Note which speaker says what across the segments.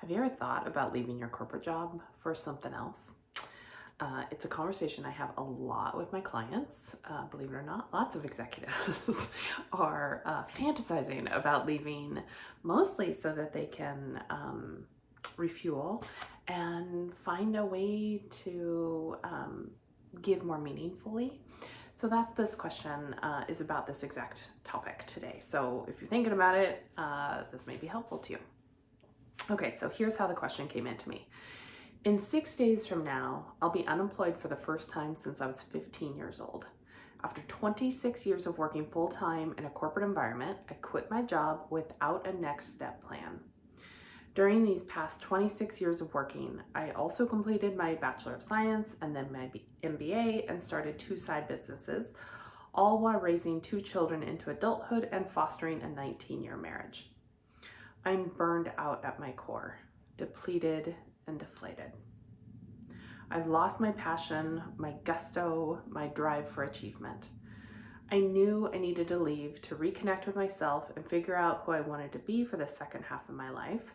Speaker 1: Have you ever thought about leaving your corporate job for something else? It's a conversation I have a lot with my clients. Believe it or not, lots of executives are fantasizing about leaving, mostly so that they can refuel and find a way to give more meaningfully. So that's this question is about this exact topic today. So if you're thinking about it, this may be helpful to you. Okay, so here's how the question came into me. In 6 days from now, I'll be unemployed for the first time since I was 15 years old. After 26 years of working full-time in a corporate environment, I quit my job without a next step plan. During these past 26 years of working, I also completed my Bachelor of Science and then my MBA and started 2 side businesses, all while raising 2 children into adulthood and fostering a 19-year marriage. I'm burned out at my core, depleted and deflated. I've lost my passion, my gusto, my drive for achievement. I knew I needed to leave to reconnect with myself and figure out who I wanted to be for the second half of my life,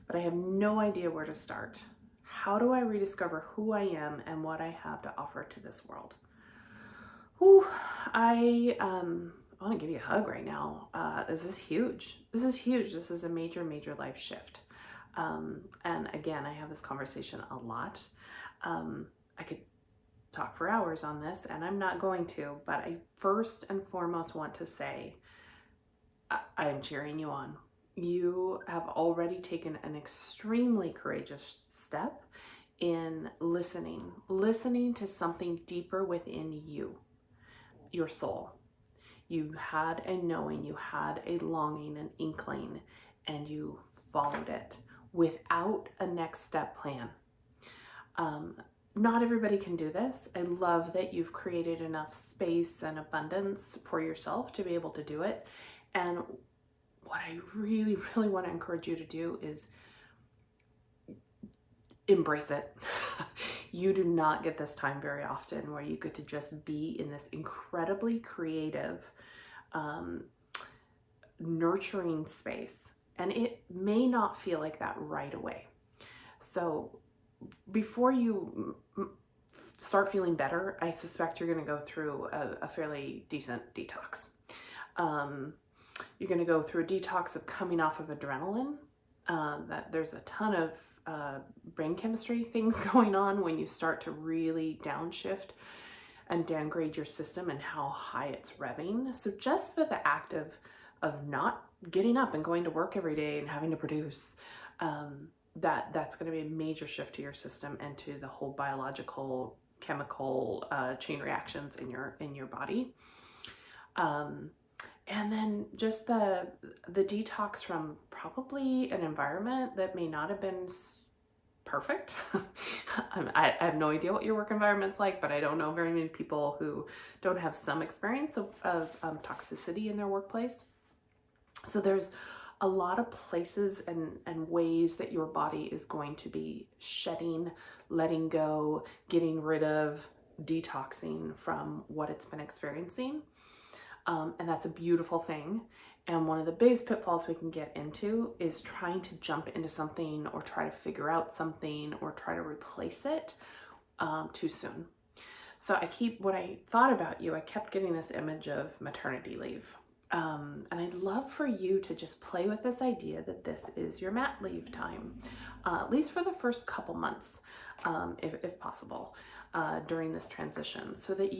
Speaker 1: but I have no idea where to start. How do I rediscover who I am and what I have to offer to this world? Whew, I want to give you a hug right now. This is huge. This is huge. This is a major, major life shift. And again, I have this conversation a lot. I could talk for hours on this, and I'm not going to, but I first and foremost want to say, I am cheering you on. You have already taken an extremely courageous step in listening to something deeper within you, your soul. You had a knowing, you had a longing, an inkling, and you followed it without a next step plan. Not everybody can do this. I love that you've created enough space and abundance for yourself to be able to do it. And what I really, really want to encourage you to do is embrace it. You do not get this time very often where you get to just be in this incredibly creative, nurturing space. And it may not feel like that right away. So before you start feeling better, I suspect you're going to go through a fairly decent detox. You're going to go through a detox of coming off of adrenaline. That there's a ton of brain chemistry things going on when you start to really downshift and downgrade your system and how high it's revving. So just for the act of not getting up and going to work every day and having to produce, that's going to be a major shift to your system and to the whole biological, chemical chain reactions in your body. And then just the detox from probably an environment that may not have been perfect. I have no idea what your work environment's like, but I don't know very many people who don't have some experience of toxicity in their workplace. So there's a lot of places and ways that your body is going to be shedding, letting go, getting rid of, detoxing from what it's been experiencing. And that's a beautiful thing. And one of the biggest pitfalls we can get into is trying to jump into something or try to figure out something or try to replace it too soon. So when I thought about you, I kept getting this image of maternity leave. And I'd love for you to just play with this idea that this is your mat leave time, at least for the first couple months, if possible, during this transition, so that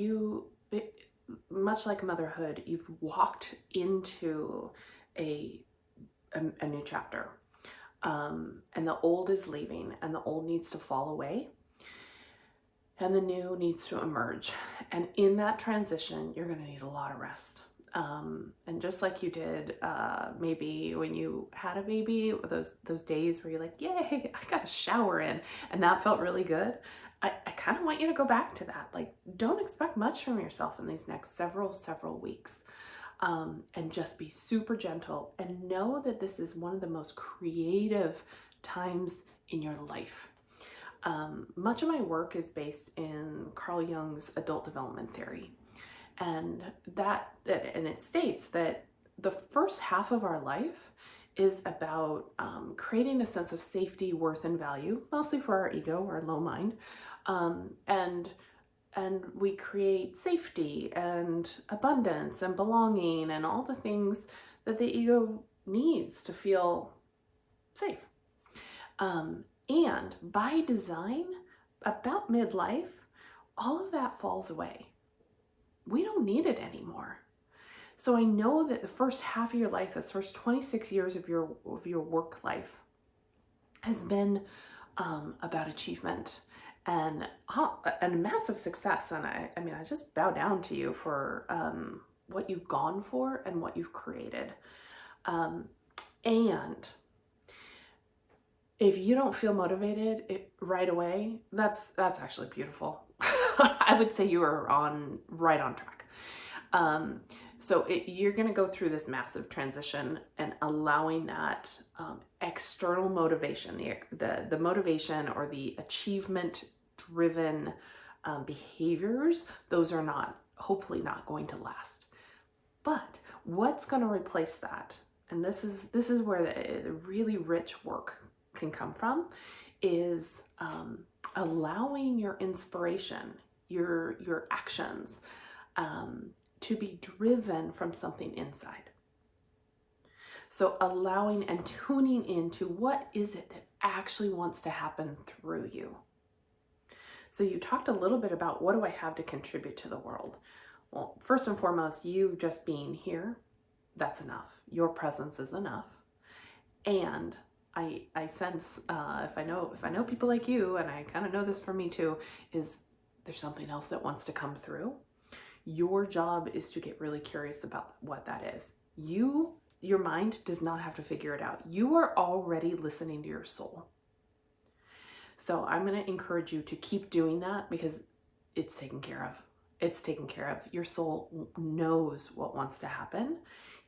Speaker 1: much like motherhood, you've walked into a new chapter, and the old is leaving, and the old needs to fall away, and the new needs to emerge. And in that transition, you're going to need a lot of rest. And just like you did, maybe when you had a baby, those days where you're like, yay, I got a shower in, and that felt really good. I kind of want you to go back to that. Like, don't expect much from yourself in these next several weeks. And just be super gentle and know that this is one of the most creative times in your life. Much of my work is based in Carl Jung's adult development theory. And it states that the first half of our life is about creating a sense of safety, worth, and value, mostly for our ego, our low mind. And we create safety and abundance and belonging and all the things that the ego needs to feel safe. And by design, about midlife, all of that falls away. We don't need it anymore. So I know that the first half of your life, this first 26 years of your work life, has been about achievement and massive success. And I mean, I just bow down to you for what you've gone for and what you've created. And if you don't feel motivated right away, that's actually beautiful. I would say you are right on track. So you're going to go through this massive transition, and allowing that external motivation, the motivation or the achievement-driven behaviors, those are hopefully not going to last. But what's going to replace that? And this is where the really rich work can come from, is allowing your inspiration, your actions, to be driven from something inside. So allowing and tuning into what is it that actually wants to happen through you. So you talked a little bit about, what do I have to contribute to the world? Well, first and foremost, you just being here, that's enough. Your presence is enough. And I sense, if I know people like you, and I kind of know this for me too, is there's something else that wants to come through. Your job is to get really curious about what that is. Your mind does not have to figure it out. You are already listening to your soul. So I'm going to encourage you to keep doing that, because it's taken care of. It's taken care of. Your soul knows what wants to happen.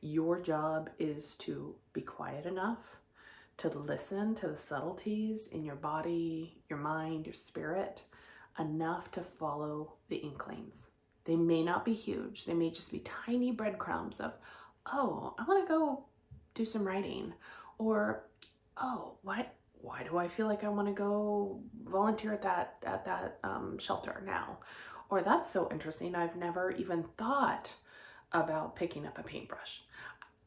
Speaker 1: Your job is to be quiet enough to listen to the subtleties in your body, your mind, your spirit, enough to follow the inklings. They may not be huge. They may just be tiny breadcrumbs of, oh, I want to go do some writing. Or, oh, why do I feel like I want to go volunteer at that shelter now? Or, that's so interesting, I've never even thought about picking up a paintbrush.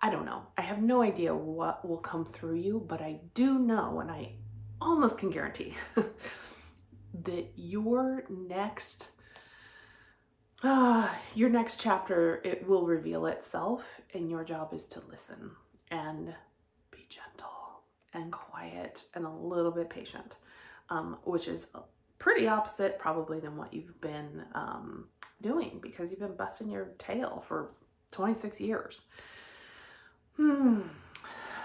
Speaker 1: I don't know. I have no idea what will come through you, but I do know, and I almost can guarantee, that your next chapter, it will reveal itself, and your job is to listen and be gentle and quiet and a little bit patient, which is pretty opposite probably than what you've been doing, because you've been busting your tail for 26 years. So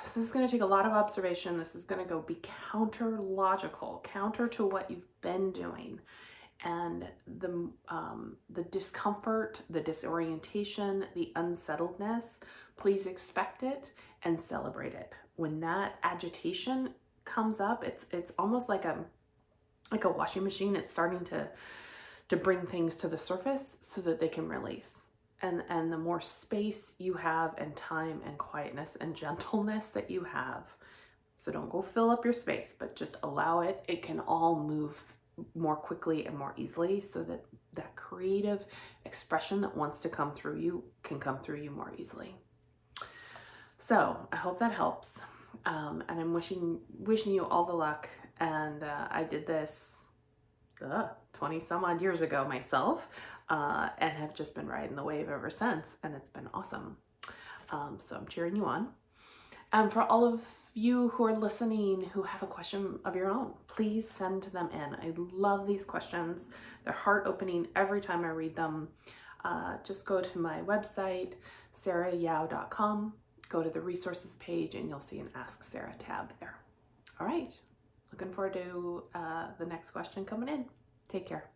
Speaker 1: this is going to take a lot of observation. This is going to go be counter to what you've been doing. And the discomfort, the disorientation, the unsettledness, please expect it and celebrate it. When that agitation comes up, it's almost like a washing machine. It's starting to bring things to the surface so that they can release. And the more space you have, and time and quietness and gentleness that you have, so don't go fill up your space, but just allow it. It can all move more quickly and more easily, so that that creative expression that wants to come through you can come through you more easily. So I hope that helps. And I'm wishing you all the luck. And I did this 20 some odd years ago myself, and have just been riding the wave ever since, and it's been awesome. So I'm cheering you on. And for all of you who are listening who have a question of your own, please send them in. I love these questions. They're heart-opening every time I read them. Just go to my website, sarayao.com, go to the resources page, and you'll see an Ask Sara tab there. All right, looking forward to the next question coming in. Take care.